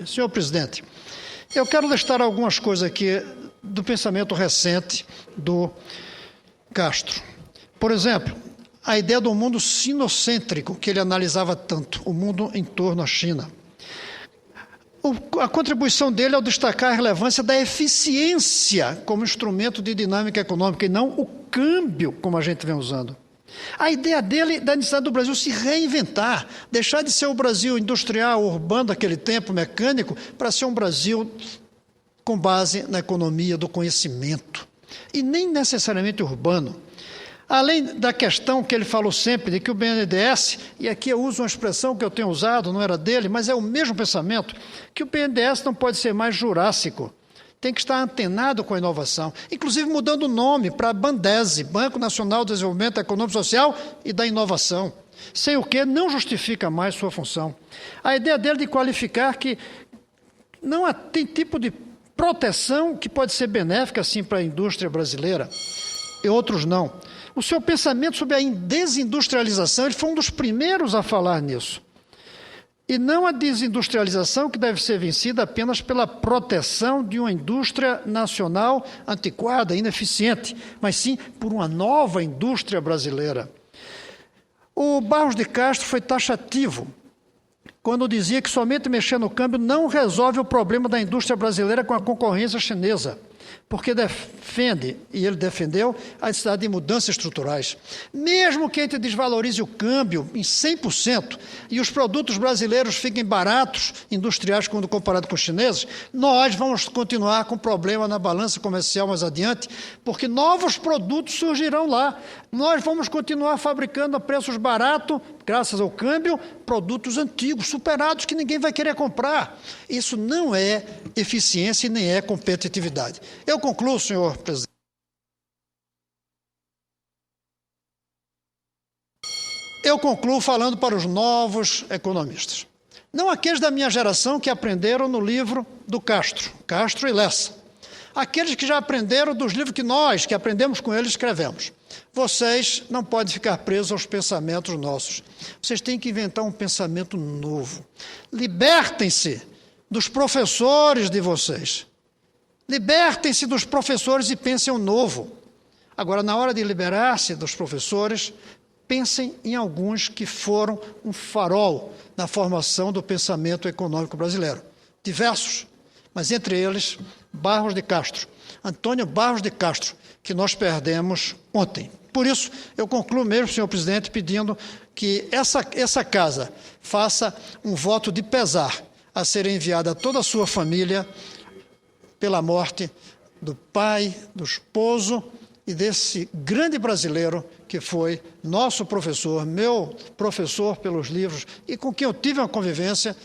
Senhor presidente, eu quero listar algumas coisas aqui do pensamento recente do Castro. Por exemplo, a ideia do mundo sinocêntrico, que ele analisava tanto, o mundo em torno à China. A contribuição dele ao destacar a relevância da eficiência como instrumento de dinâmica econômica e não o câmbio, como a gente vem usando. A ideia dele da necessidade do Brasil se reinventar, deixar de ser o Brasil industrial, urbano daquele tempo, mecânico, para ser um Brasil com base na economia do conhecimento, e nem necessariamente urbano. Além da questão que ele falou sempre, de que o BNDES, e aqui eu uso uma expressão que eu tenho usado, não era dele, mas é o mesmo pensamento, que o BNDES não pode ser mais jurássico, tem que estar antenado com a inovação, inclusive mudando o nome para BANDES, Banco Nacional do Desenvolvimento Econômico e Social e da Inovação, sem o que não justifica mais sua função. A ideia dele de qualificar que não tem tipo de proteção que pode ser benéfica assim para a indústria brasileira, e outros não. O seu pensamento sobre a desindustrialização, ele foi um dos primeiros a falar nisso. E não a desindustrialização que deve ser vencida apenas pela proteção de uma indústria nacional antiquada, ineficiente, mas sim por uma nova indústria brasileira. O Barros de Castro foi taxativo quando dizia que somente mexer no câmbio não resolve o problema da indústria brasileira com a concorrência chinesa, porque defende, e ele defendeu, a necessidade de mudanças estruturais. Mesmo que a gente desvalorize o câmbio em 100% e os produtos brasileiros fiquem baratos, industriais, quando comparado com os chineses, nós vamos continuar com problema na balança comercial mais adiante, porque novos produtos surgirão lá. Nós vamos continuar fabricando a preços baratos, graças ao câmbio, produtos antigos, superados, que ninguém vai querer comprar. Isso não é eficiência e nem é competitividade. Eu concluo, senhor presidente. Eu concluo falando para os novos economistas. Não aqueles da minha geração que aprenderam no livro do Castro e Lessa. Aqueles que já aprenderam dos livros que nós, que aprendemos com eles, escrevemos. Vocês não podem ficar presos aos pensamentos nossos. Vocês têm que inventar um pensamento novo. Libertem-se dos professores de vocês. Libertem-se dos professores e pensem o novo. Agora, na hora de liberar-se dos professores, pensem em alguns que foram um farol na formação do pensamento econômico brasileiro. Diversos, mas entre eles, Barros de Castro, Antônio Barros de Castro, que nós perdemos ontem. Por isso, eu concluo mesmo, senhor presidente, pedindo que essa casa faça um voto de pesar a ser enviada a toda a sua família pela morte do pai, do esposo e desse grande brasileiro que foi nosso professor, meu professor pelos livros e com quem eu tive uma convivência